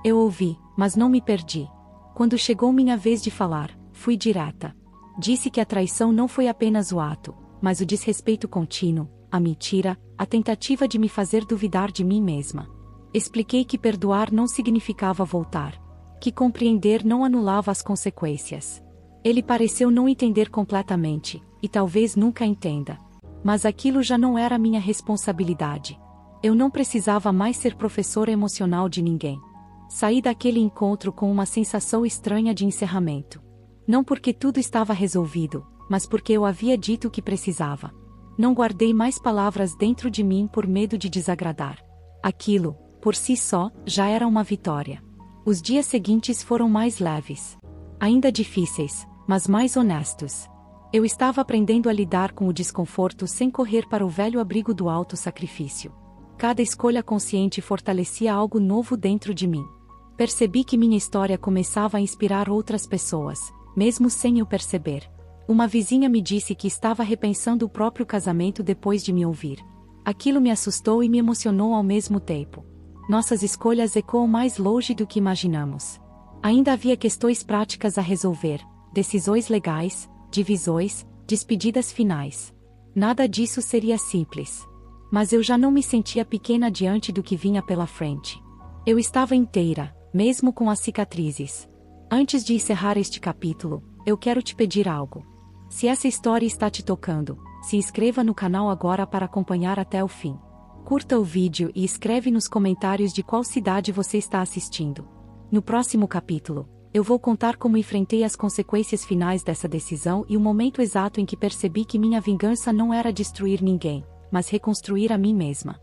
Eu ouvi, mas não me perdi. Quando chegou minha vez de falar, fui direta. Disse que a traição não foi apenas o ato, mas o desrespeito contínuo, a mentira, a tentativa de me fazer duvidar de mim mesma. Expliquei que perdoar não significava voltar. Que compreender não anulava as consequências. Ele pareceu não entender completamente, e talvez nunca entenda. Mas aquilo já não era minha responsabilidade. Eu não precisava mais ser professora emocional de ninguém. Saí daquele encontro com uma sensação estranha de encerramento. Não porque tudo estava resolvido, mas porque eu havia dito o que precisava. Não guardei mais palavras dentro de mim por medo de desagradar. Aquilo, por si só, já era uma vitória. Os dias seguintes foram mais leves. Ainda difíceis, mas mais honestos. Eu estava aprendendo a lidar com o desconforto sem correr para o velho abrigo do auto-sacrifício. Cada escolha consciente fortalecia algo novo dentro de mim. Percebi que minha história começava a inspirar outras pessoas, mesmo sem eu perceber. Uma vizinha me disse que estava repensando o próprio casamento depois de me ouvir. Aquilo me assustou e me emocionou ao mesmo tempo. Nossas escolhas ecoam mais longe do que imaginamos. Ainda havia questões práticas a resolver, decisões legais, divisões, despedidas finais. Nada disso seria simples. Mas eu já não me sentia pequena diante do que vinha pela frente. Eu estava inteira, mesmo com as cicatrizes. Antes de encerrar este capítulo, eu quero te pedir algo. Se essa história está te tocando, se inscreva no canal agora para acompanhar até o fim. Curta o vídeo e escreve nos comentários de qual cidade você está assistindo. No próximo capítulo, eu vou contar como enfrentei as consequências finais dessa decisão e o momento exato em que percebi que minha vingança não era destruir ninguém, mas reconstruir a mim mesma.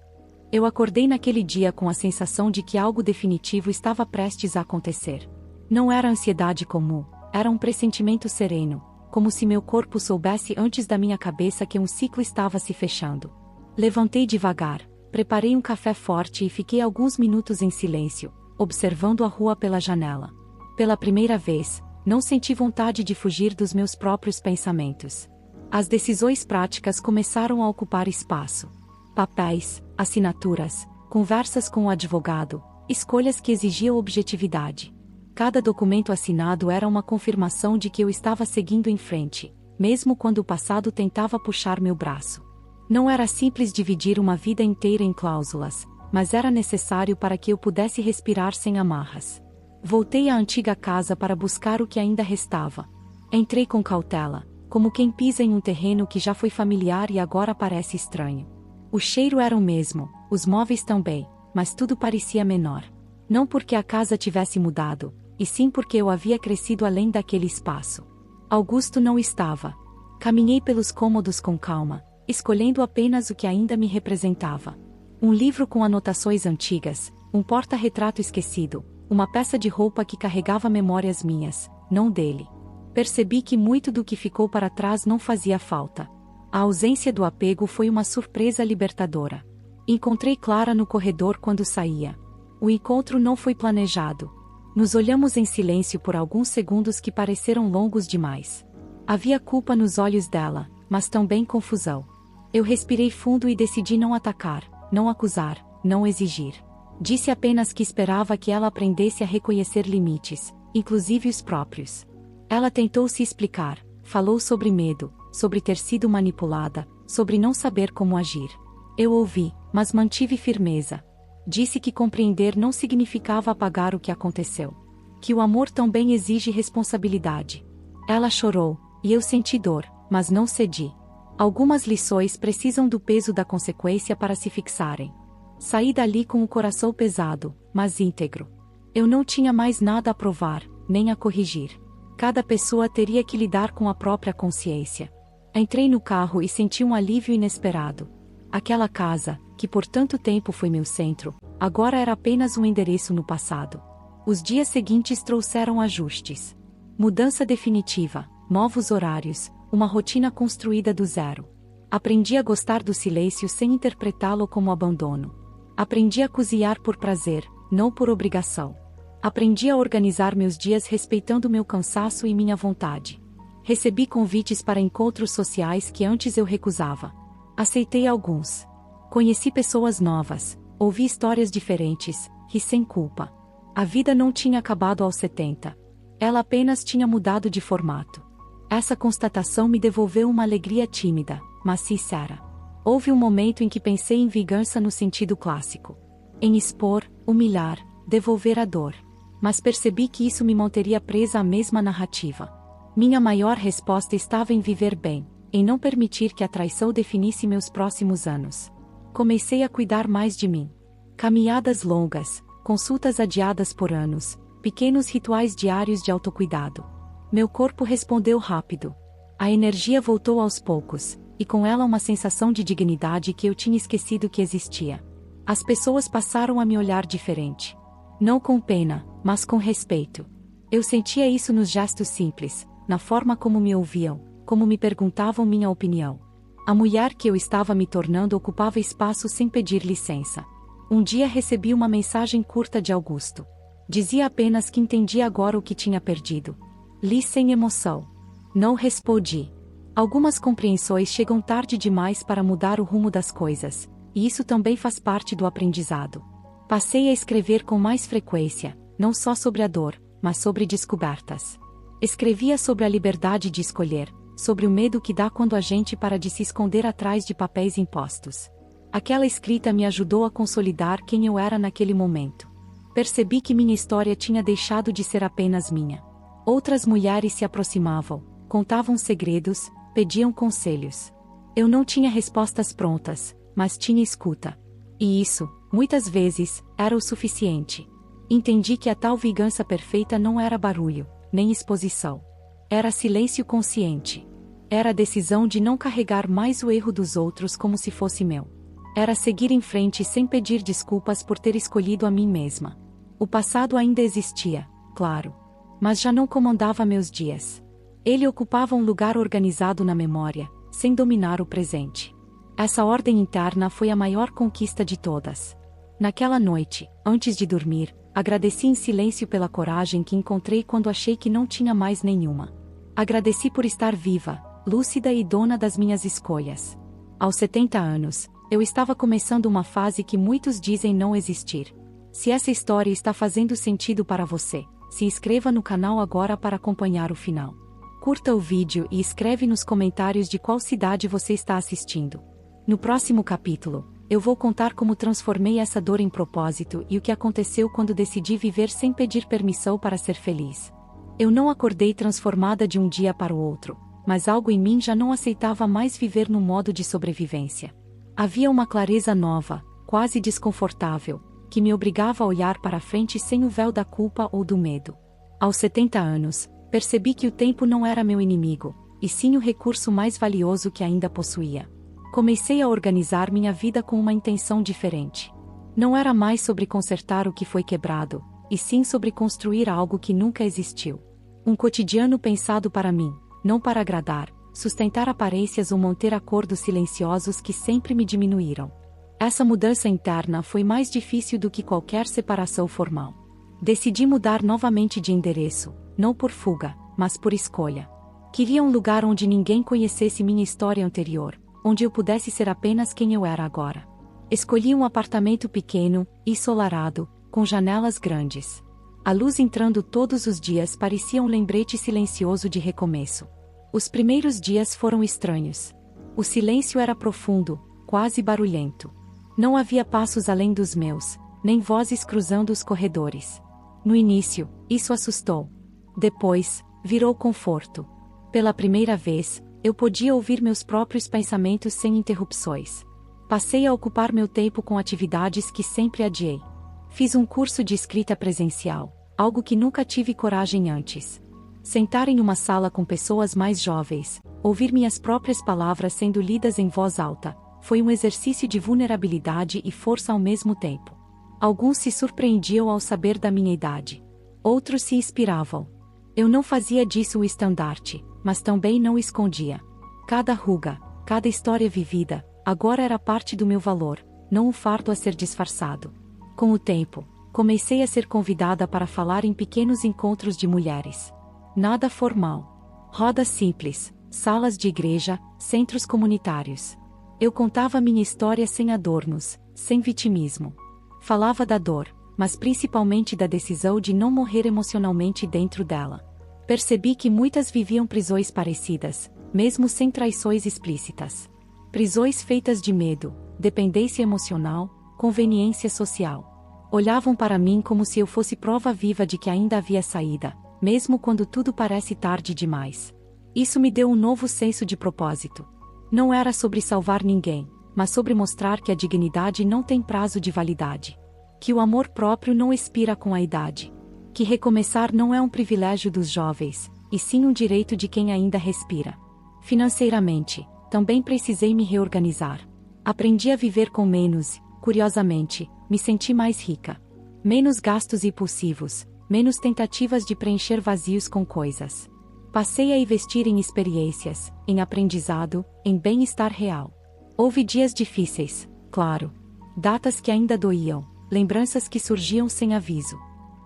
Eu acordei naquele dia com a sensação de que algo definitivo estava prestes a acontecer. Não era ansiedade comum, era um pressentimento sereno, como se meu corpo soubesse antes da minha cabeça que um ciclo estava se fechando. Levantei devagar, preparei um café forte e fiquei alguns minutos em silêncio, observando a rua pela janela. Pela primeira vez, não senti vontade de fugir dos meus próprios pensamentos. As decisões práticas começaram a ocupar espaço. Papéis, assinaturas, conversas com o advogado, escolhas que exigiam objetividade. Cada documento assinado era uma confirmação de que eu estava seguindo em frente, mesmo quando o passado tentava puxar meu braço. Não era simples dividir uma vida inteira em cláusulas, mas era necessário para que eu pudesse respirar sem amarras. Voltei à antiga casa para buscar o que ainda restava. Entrei com cautela, como quem pisa em um terreno que já foi familiar e agora parece estranho. O cheiro era o mesmo, os móveis também, mas tudo parecia menor. Não porque a casa tivesse mudado, e sim porque eu havia crescido além daquele espaço. Augusto não estava. Caminhei pelos cômodos com calma, escolhendo apenas o que ainda me representava. Um livro com anotações antigas, um porta-retrato esquecido, uma peça de roupa que carregava memórias minhas, não dele. Percebi que muito do que ficou para trás não fazia falta. A ausência do apego foi uma surpresa libertadora. Encontrei Clara no corredor quando saía. O encontro não foi planejado. Nos olhamos em silêncio por alguns segundos que pareceram longos demais. Havia culpa nos olhos dela, mas também confusão. Eu respirei fundo e decidi não atacar, não acusar, não exigir. Disse apenas que esperava que ela aprendesse a reconhecer limites, inclusive os próprios. Ela tentou se explicar, falou sobre medo, sobre ter sido manipulada, sobre não saber como agir. Eu ouvi, mas mantive firmeza. Disse que compreender não significava apagar o que aconteceu. Que o amor também exige responsabilidade. Ela chorou, e eu senti dor, mas não cedi. Algumas lições precisam do peso da consequência para se fixarem. Saí dali com o coração pesado, mas íntegro. Eu não tinha mais nada a provar, nem a corrigir. Cada pessoa teria que lidar com a própria consciência. Entrei no carro e senti um alívio inesperado. Aquela casa, que por tanto tempo foi meu centro, agora era apenas um endereço no passado. Os dias seguintes trouxeram ajustes. Mudança definitiva, novos horários, uma rotina construída do zero. Aprendi a gostar do silêncio sem interpretá-lo como abandono. Aprendi a cozinhar por prazer, não por obrigação. Aprendi a organizar meus dias respeitando meu cansaço e minha vontade. Recebi convites para encontros sociais que antes eu recusava. Aceitei alguns. Conheci pessoas novas, ouvi histórias diferentes, ri sem culpa. A vida não tinha acabado aos 70. Ela apenas tinha mudado de formato. Essa constatação me devolveu uma alegria tímida, mas sincera. Houve um momento em que pensei em vingança no sentido clássico. Em expor, humilhar, devolver a dor. Mas percebi que isso me manteria presa à mesma narrativa. Minha maior resposta estava em viver bem, em não permitir que a traição definisse meus próximos anos. Comecei a cuidar mais de mim. Caminhadas longas, consultas adiadas por anos, pequenos rituais diários de autocuidado. Meu corpo respondeu rápido. A energia voltou aos poucos, e com ela uma sensação de dignidade que eu tinha esquecido que existia. As pessoas passaram a me olhar diferente. Não com pena, mas com respeito. Eu sentia isso nos gestos simples, na forma como me ouviam, como me perguntavam minha opinião. A mulher que eu estava me tornando ocupava espaço sem pedir licença. Um dia recebi uma mensagem curta de Augusto. Dizia apenas que entendia agora o que tinha perdido. Li sem emoção. Não respondi. Algumas compreensões chegam tarde demais para mudar o rumo das coisas, e isso também faz parte do aprendizado. Passei a escrever com mais frequência, não só sobre a dor, mas sobre descobertas. Escrevia sobre a liberdade de escolher, sobre o medo que dá quando a gente para de se esconder atrás de papéis impostos. Aquela escrita me ajudou a consolidar quem eu era naquele momento. Percebi que minha história tinha deixado de ser apenas minha. Outras mulheres se aproximavam, contavam segredos, pediam conselhos. Eu não tinha respostas prontas, mas tinha escuta. E isso, muitas vezes, era o suficiente. Entendi que a tal vingança perfeita não era barulho, nem exposição. Era silêncio consciente. Era a decisão de não carregar mais o erro dos outros como se fosse meu. Era seguir em frente sem pedir desculpas por ter escolhido a mim mesma. O passado ainda existia, claro. Mas já não comandava meus dias. Ele ocupava um lugar organizado na memória, sem dominar o presente. Essa ordem interna foi a maior conquista de todas. Naquela noite, antes de dormir, agradeci em silêncio pela coragem que encontrei quando achei que não tinha mais nenhuma. Agradeci por estar viva, lúcida e dona das minhas escolhas. Aos 70 anos, eu estava começando uma fase que muitos dizem não existir. Se essa história está fazendo sentido para você, se inscreva no canal agora para acompanhar o final. Curta o vídeo e escreve nos comentários de qual cidade você está assistindo. No próximo capítulo, eu vou contar como transformei essa dor em propósito e o que aconteceu quando decidi viver sem pedir permissão para ser feliz. Eu não acordei transformada de um dia para o outro, mas algo em mim já não aceitava mais viver no modo de sobrevivência. Havia uma clareza nova, quase desconfortável, que me obrigava a olhar para frente sem o véu da culpa ou do medo. Aos 70 anos, percebi que o tempo não era meu inimigo, e sim o recurso mais valioso que ainda possuía. Comecei a organizar minha vida com uma intenção diferente. Não era mais sobre consertar o que foi quebrado, e sim sobre construir algo que nunca existiu. Um cotidiano pensado para mim, não para agradar, sustentar aparências ou manter acordos silenciosos que sempre me diminuíram. Essa mudança interna foi mais difícil do que qualquer separação formal. Decidi mudar novamente de endereço, não por fuga, mas por escolha. Queria um lugar onde ninguém conhecesse minha história anterior, onde eu pudesse ser apenas quem eu era agora. Escolhi um apartamento pequeno, ensolarado, com janelas grandes. A luz entrando todos os dias parecia um lembrete silencioso de recomeço. Os primeiros dias foram estranhos. O silêncio era profundo, quase barulhento. Não havia passos além dos meus, nem vozes cruzando os corredores. No início, isso assustou. Depois, virou conforto. Pela primeira vez, eu podia ouvir meus próprios pensamentos sem interrupções. Passei a ocupar meu tempo com atividades que sempre adiei. Fiz um curso de escrita presencial, algo que nunca tive coragem antes. Sentar em uma sala com pessoas mais jovens, ouvir minhas próprias palavras sendo lidas em voz alta, foi um exercício de vulnerabilidade e força ao mesmo tempo. Alguns se surpreendiam ao saber da minha idade. Outros se inspiravam. Eu não fazia disso o estandarte, mas também não escondia. Cada ruga, cada história vivida, agora era parte do meu valor, não um fardo a ser disfarçado. Com o tempo, comecei a ser convidada para falar em pequenos encontros de mulheres. Nada formal. Rodas simples, salas de igreja, centros comunitários. Eu contava minha história sem adornos, sem vitimismo. Falava da dor, mas principalmente da decisão de não morrer emocionalmente dentro dela. Percebi que muitas viviam prisões parecidas, mesmo sem traições explícitas. Prisões feitas de medo, dependência emocional, conveniência social. Olhavam para mim como se eu fosse prova viva de que ainda havia saída, mesmo quando tudo parece tarde demais. Isso me deu um novo senso de propósito. Não era sobre salvar ninguém, mas sobre mostrar que a dignidade não tem prazo de validade. Que o amor próprio não expira com a idade. Que recomeçar não é um privilégio dos jovens, e sim um direito de quem ainda respira. Financeiramente, também precisei me reorganizar. Aprendi a viver com menos, curiosamente, me senti mais rica. Menos gastos impulsivos, menos tentativas de preencher vazios com coisas. Passei a investir em experiências, em aprendizado, em bem-estar real. Houve dias difíceis, claro. Datas que ainda doíam, lembranças que surgiam sem aviso.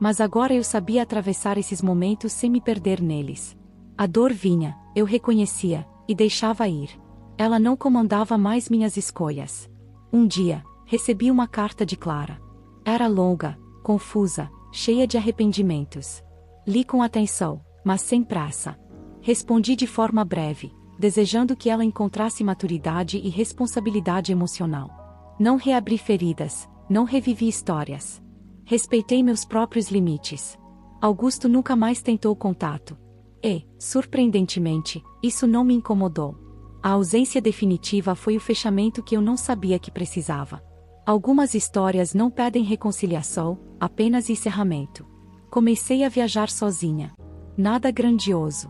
Mas agora eu sabia atravessar esses momentos sem me perder neles. A dor vinha, eu reconhecia, e deixava ir. Ela não comandava mais minhas escolhas. Um dia, recebi uma carta de Clara. Era longa, confusa, cheia de arrependimentos. Li com atenção, mas sem pressa. Respondi de forma breve, desejando que ela encontrasse maturidade e responsabilidade emocional. Não reabri feridas, não revivi histórias. Respeitei meus próprios limites. Augusto nunca mais tentou contato. E, surpreendentemente, isso não me incomodou. A ausência definitiva foi o fechamento que eu não sabia que precisava. Algumas histórias não pedem reconciliação, apenas encerramento. Comecei a viajar sozinha. Nada grandioso.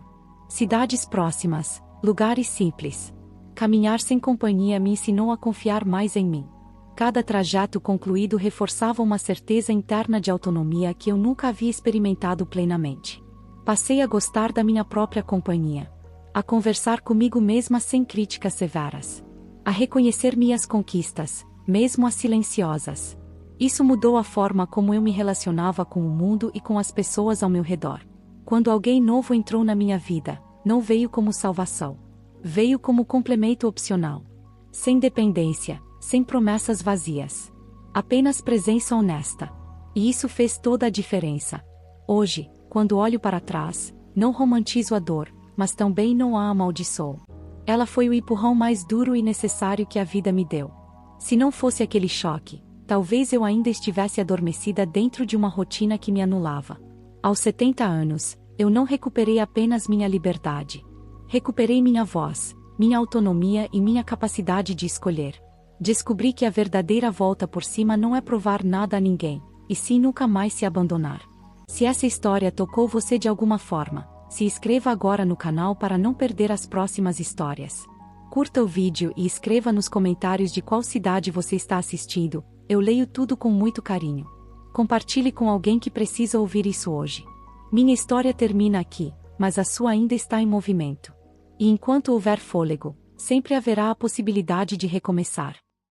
Cidades próximas, lugares simples. Caminhar sem companhia me ensinou a confiar mais em mim. Cada trajeto concluído reforçava uma certeza interna de autonomia que eu nunca havia experimentado plenamente. Passei a gostar da minha própria companhia. A conversar comigo mesma sem críticas severas. A reconhecer minhas conquistas, mesmo as silenciosas. Isso mudou a forma como eu me relacionava com o mundo e com as pessoas ao meu redor. Quando alguém novo entrou na minha vida, não veio como salvação. Veio como complemento opcional. Sem dependência, sem promessas vazias. Apenas presença honesta. E isso fez toda a diferença. Hoje, quando olho para trás, não romantizo a dor, mas também não a amaldiçoo. Ela foi o empurrão mais duro e necessário que a vida me deu. Se não fosse aquele choque, talvez eu ainda estivesse adormecida dentro de uma rotina que me anulava. Aos 70 anos, eu não recuperei apenas minha liberdade. Recuperei minha voz, minha autonomia e minha capacidade de escolher. Descobri que a verdadeira volta por cima não é provar nada a ninguém, e sim nunca mais se abandonar. Se essa história tocou você de alguma forma, se inscreva agora no canal para não perder as próximas histórias. Curta o vídeo e escreva nos comentários de qual cidade você está assistindo, eu leio tudo com muito carinho. Compartilhe com alguém que precisa ouvir isso hoje. Minha história termina aqui, mas a sua ainda está em movimento. E enquanto houver fôlego, sempre haverá a possibilidade de recomeçar.